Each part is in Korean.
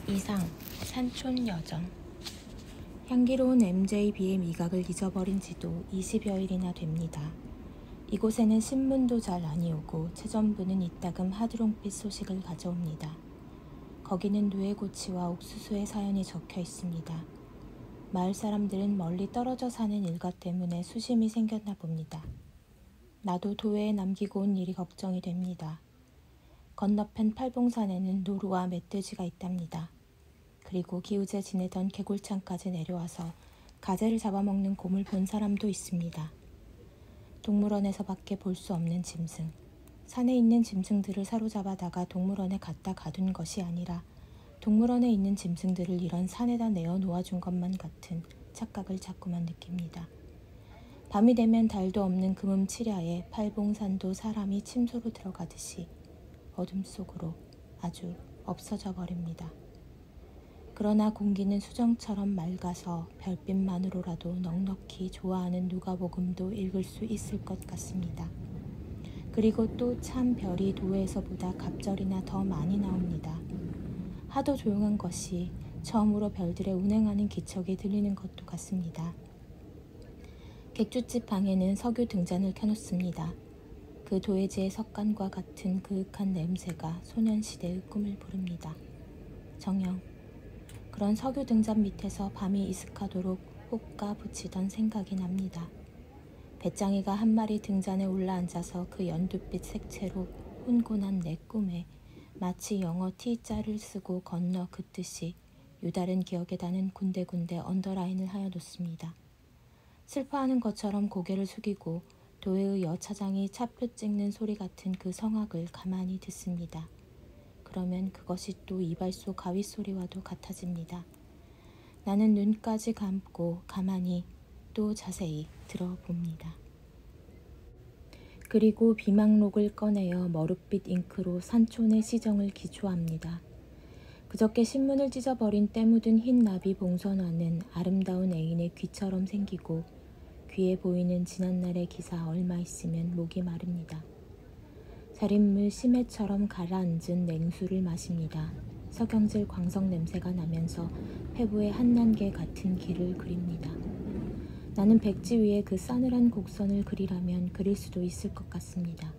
이상 산촌 여정. 향기로운 MJB의 미각을 잊어버린 지도 20여일이나 됩니다. 이곳에는 신문도 잘 아니 오고 최전부는 이따금 하드롱빛 소식을 가져옵니다. 거기는 누에고치와 옥수수의 사연이 적혀 있습니다. 마을 사람들은 멀리 떨어져 사는 일가 때문에 수심이 생겼나 봅니다. 나도 도회에 남기고 온 일이 걱정이 됩니다. 건너편 팔봉산에는 노루와 멧돼지가 있답니다. 그리고 기우제 지내던 개골창까지 내려와서 가재를 잡아먹는 곰을 본 사람도 있습니다. 동물원에서밖에 볼 수 없는 짐승. 산에 있는 짐승들을 사로잡아다가 동물원에 갖다 가둔 것이 아니라 동물원에 있는 짐승들을 이런 산에다 내어 놓아준 것만 같은 착각을 자꾸만 느낍니다. 밤이 되면 달도 없는 금음치랴에 팔봉산도 사람이 침소로 들어가듯이 어둠 속으로 아주 없어져 버립니다. 그러나 공기는 수정처럼 맑아서 별빛만으로라도 넉넉히 좋아하는 누가복음도 읽을 수 있을 것 같습니다. 그리고 또 참 별이 도에서보다 갑절이나 더 많이 나옵니다. 하도 조용한 것이 처음으로 별들의 운행하는 기척이 들리는 것도 같습니다. 객주집 방에는 석유 등잔을 켜놓습니다. 그 도예지의 석간과 같은 그윽한 냄새가 소년시대의 꿈을 부릅니다. 정녕. 그런 석유 등잔 밑에서 밤이 이슥하도록 볶아 붙이던 생각이 납니다. 배짱이가 한 마리 등잔에 올라앉아서 그 연두빛 색채로 혼곤한 내 꿈에 마치 영어 T자를 쓰고 건너 긋듯이 유다른 기억에다는 군데군데 언더라인을 하여 놓습니다. 슬퍼하는 것처럼 고개를 숙이고 도회의 여차장이 차표 찍는 소리 같은 그 성악을 가만히 듣습니다. 그러면 그것이 또 이발소 가위 소리와도 같아집니다. 나는 눈까지 감고 가만히 또 자세히 들어봅니다. 그리고 비망록을 꺼내어 머룻빛 잉크로 산촌의 시정을 기초합니다. 그저께 신문을 찢어버린 때 묻은 흰 나비 봉선화는 아름다운 애인의 귀처럼 생기고 귀에 보이는 지난날의 기사 얼마 있으면 목이 마릅니다. 살인물 심해처럼 가라앉은 냉수를 마십니다. 석영질 광석 냄새가 나면서 폐부의 한난개 같은 길을 그립니다. 나는 백지 위에 그 싸늘한 곡선을 그리라면 그릴 수도 있을 것 같습니다.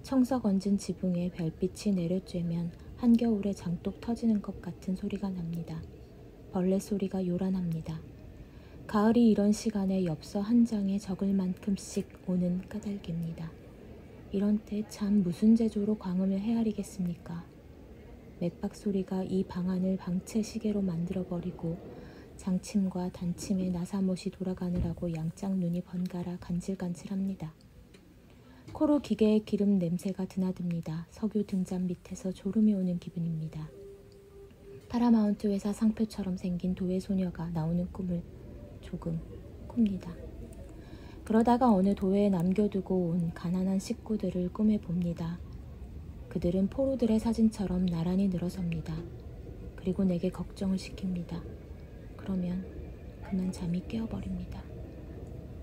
청석 얹은 지붕에 별빛이 내려쬐면 한겨울에 장독 터지는 것 같은 소리가 납니다. 벌레 소리가 요란합니다. 가을이 이런 시간에 엽서 한 장에 적을 만큼씩 오는 까닭입니다. 이런 때 참 무슨 재주로 광음을 헤아리겠습니까? 맥박 소리가 이 방안을 방채 시계로 만들어버리고 장침과 단침의 나사못이 돌아가느라고 양짝 눈이 번갈아 간질간질합니다. 코로 기계의 기름 냄새가 드나듭니다. 석유 등잔 밑에서 졸음이 오는 기분입니다. 파라마운트 회사 상표처럼 생긴 도회 소녀가 나오는 꿈을 조금 꿉니다. 그러다가 어느 도회에 남겨두고 온 가난한 식구들을 꿈에 봅니다. 그들은 포로들의 사진처럼 나란히 늘어섭니다. 그리고 내게 걱정을 시킵니다. 그러면 그만 잠이 깨어버립니다.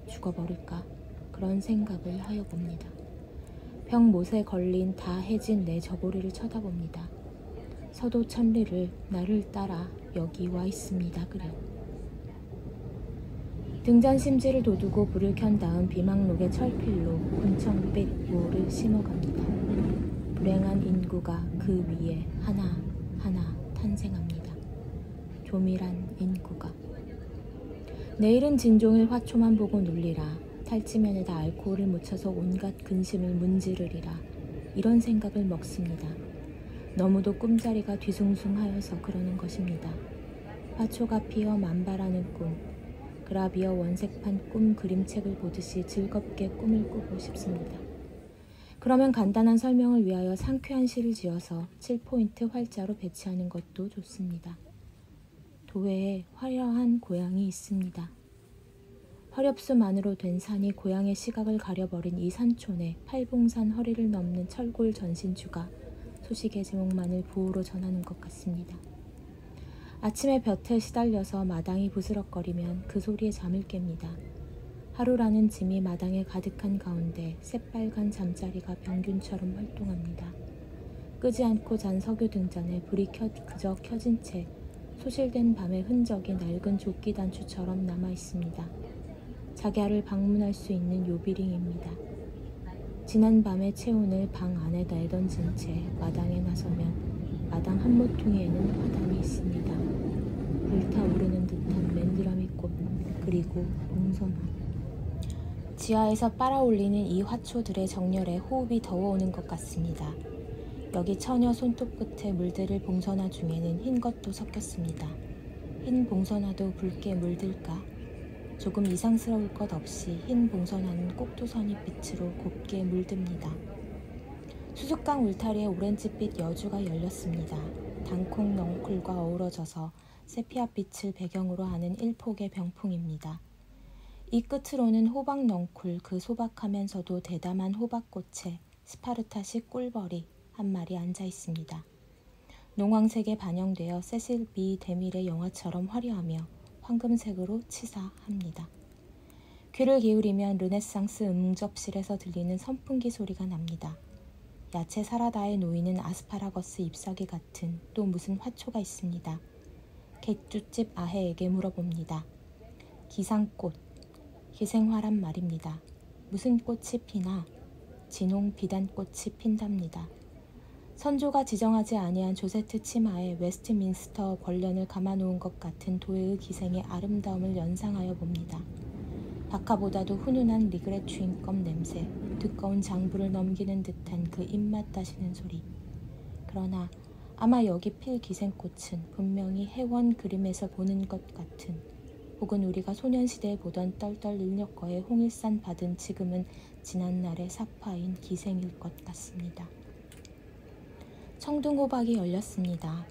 죽어버릴까 그런 생각을 하여 봅니다. 병못에 걸린 다 해진 내 저고리를 쳐다봅니다. 서도 천리를 나를 따라 여기 와 있습니다. 그려. 등잔 심지를 돋우고 불을 켠 다음 비망록의 철필로 군청빛 모를 심어갑니다. 불행한 인구가 그 위에 하나하나 탄생합니다. 조밀한 인구가. 내일은 진종일 화초만 보고 눌리라. 탈지면에다 알코올을 묻혀서 온갖 근심을 문지르리라. 이런 생각을 먹습니다. 너무도 꿈자리가 뒤숭숭하여서 그러는 것입니다. 화초가 피어 만발하는 꿈. 그라비어 원색판 꿈 그림책을 보듯이 즐겁게 꿈을 꾸고 싶습니다. 그러면 간단한 설명을 위하여 상쾌한 시를 지어서 7포인트 활자로 배치하는 것도 좋습니다. 도회에 화려한 고향이 있습니다. 화렵수만으로 된 산이 고향의 시각을 가려버린 이 산촌에 팔봉산 허리를 넘는 철골 전신주가 소식의 제목만을 부호로 전하는 것 같습니다. 아침에 볕에 시달려서 마당이 부스럭거리면 그 소리에 잠을 깹니다. 하루라는 짐이 마당에 가득한 가운데 새빨간 잠자리가 병균처럼 활동합니다. 끄지 않고 잔 석유 등잔에 불이 그저 켜진 채 소실된 밤의 흔적이 낡은 조끼 단추처럼 남아 있습니다. 자기야를 방문할 수 있는 요비링입니다. 지난 밤의 체온을 방 안에다 내던진 채 마당에 나서면 마당 한 모퉁이에는 화단이 있습니다. 불타오르는 듯한 맨드라미 꽃, 그리고 봉선화. 지하에서 빨아올리는 이 화초들의 정열에 호흡이 더워오는 것 같습니다. 여기 처녀 손톱 끝에 물들을 봉선화 중에는 흰 것도 섞였습니다. 흰 봉선화도 붉게 물들까? 조금 이상스러울 것 없이 흰 봉선화는 꼭두선이 빛으로 곱게 물듭니다. 수수깡 울타리에 오렌지빛 여주가 열렸습니다. 단콩 넝쿨과 어우러져서 세피아빛을 배경으로 하는 일폭의 병풍입니다. 이 끝으로는 호박 넝쿨, 그 소박하면서도 대담한 호박꽃에 스파르타식 꿀벌이 한 마리 앉아 있습니다. 농황색에 반영되어 세실 B 데밀의 영화처럼 화려하며 황금색으로 치사합니다. 귀를 기울이면 르네상스 음접실에서 들리는 선풍기 소리가 납니다. 야채 사라다에 놓이는 아스파라거스 잎사귀 같은 또 무슨 화초가 있습니다. 객주집 아해에게 물어봅니다. 기상꽃, 기생화란 말입니다. 무슨 꽃이 피나? 진홍 비단꽃이 핀답니다. 선조가 지정하지 아니한 조세트 치마에 웨스트민스터 권련을 감아놓은 것 같은 도예의 기생의 아름다움을 연상하여 봅니다. 박하보다도 훈훈한 리그렛 주인껌 냄새, 두꺼운 장부를 넘기는 듯한 그 입맛 다시는 소리. 그러나 아마 여기 필 기생꽃은 분명히 해원 그림에서 보는 것 같은, 혹은 우리가 소년시대에 보던 떨떨 인력거의 홍일산 받은 지금은 지난날의 사파인 기생일 것 같습니다. 청둥호박이 열렸습니다.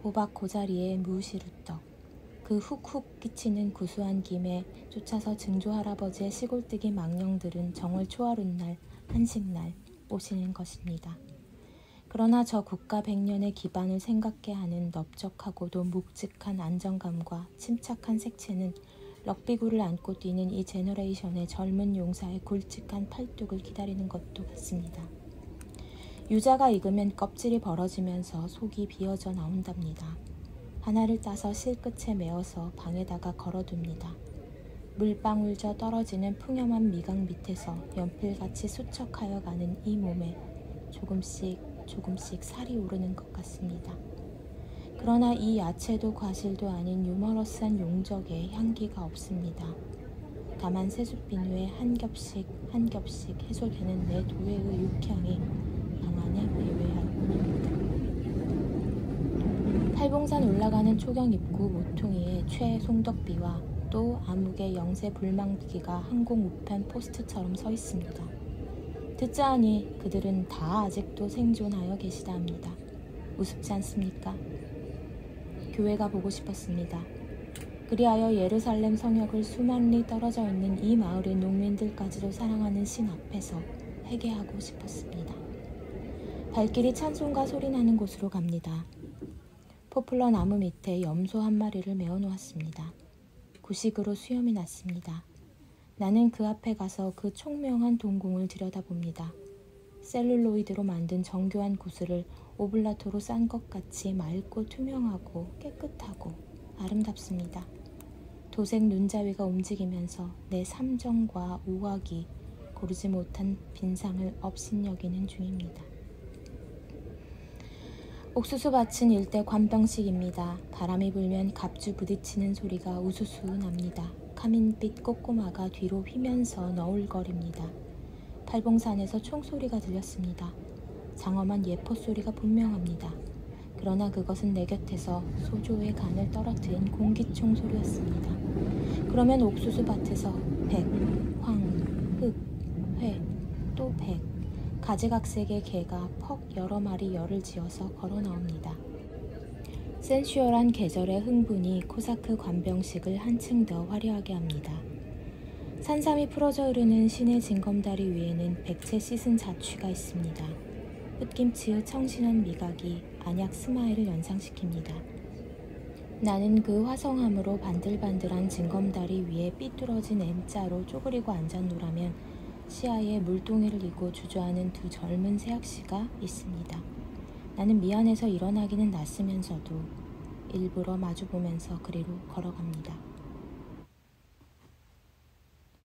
호박 고자리에 무시루떡, 그 훅훅 끼치는 구수한 김에 쫓아서 증조할아버지의 시골뜨기 망령들은 정월 초하룻날, 한식날 오시는 것입니다. 그러나 저 국가 백년의 기반을 생각게 하는 넓적하고도 묵직한 안정감과 침착한 색채는 럭비구를 안고 뛰는 이 제너레이션의 젊은 용사의 굵직한 팔뚝을 기다리는 것도 같습니다. 유자가 익으면 껍질이 벌어지면서 속이 비어져 나온답니다. 하나를 따서 실끝에 메어서 방에다가 걸어둡니다. 물방울져 떨어지는 풍염한 미각 밑에서 연필같이 수척하여 가는 이 몸에 조금씩 살이 오르는 것 같습니다. 그러나 이 야채도 과실도 아닌 유머러스한 용적에 향기가 없습니다. 다만 세숫비누에 한 겹씩 해소되는 내 도회의 육향이 방 안에 배회할 뿐입니다. 팔봉산 올라가는 초경 입구 모퉁이에 최송덕비와 또 암흑의 영세 불망기가 항공 우편 포스트처럼 서 있습니다. 듣자하니 그들은 다 아직도 생존하여 계시다 합니다. 우습지 않습니까? 교회가 보고 싶었습니다. 그리하여 예루살렘 성역을 수만 리 떨어져 있는 이 마을의 농민들까지도 사랑하는 신 앞에서 회개하고 싶었습니다. 발길이 찬송가 소리나는 곳으로 갑니다. 포플러 나무 밑에 염소 한 마리를 메어 놓았습니다. 구식으로 수염이 났습니다. 나는 그 앞에 가서 그 총명한 동공을 들여다봅니다. 셀룰로이드로 만든 정교한 구슬을 오블라토로 싼 것 같이 맑고 투명하고 깨끗하고 아름답습니다. 도색 눈자위가 움직이면서 내 삼정과 우악이 고르지 못한 빈상을 업신여기는 중입니다. 옥수수밭은 일대 관병식입니다. 바람이 불면 갑주 부딪히는 소리가 우수수 납니다. 카민빛 꼬꼬마가 뒤로 휘면서 너울거립니다. 팔봉산에서 총소리가 들렸습니다. 장엄한 예포소리가 분명합니다. 그러나 그것은 내 곁에서 소조의 간을 떨어뜨린 공기총 소리였습니다. 그러면 옥수수밭에서 백, 황, 흑, 회, 또 백, 가지각색의 개가 퍽 여러 마리 열을 지어서 걸어 나옵니다. 센슈얼한 계절의 흥분이 코사크 관병식을 한층 더 화려하게 합니다. 산삼이 풀어져 흐르는 시내 징검다리 위에는 백채 씻은 자취가 있습니다. 흑김치의 청신한 미각이 안약 스마일을 연상시킵니다. 나는 그 화성함으로 반들반들한 징검다리 위에 삐뚤어진 M자로 쪼그리고 앉았노라면 시야에 물동이를 이고 주저하는 두 젊은 새악시가 있습니다. 나는 미안해서 일어나기는 낯으면서도 일부러 마주보면서 그리로 걸어갑니다.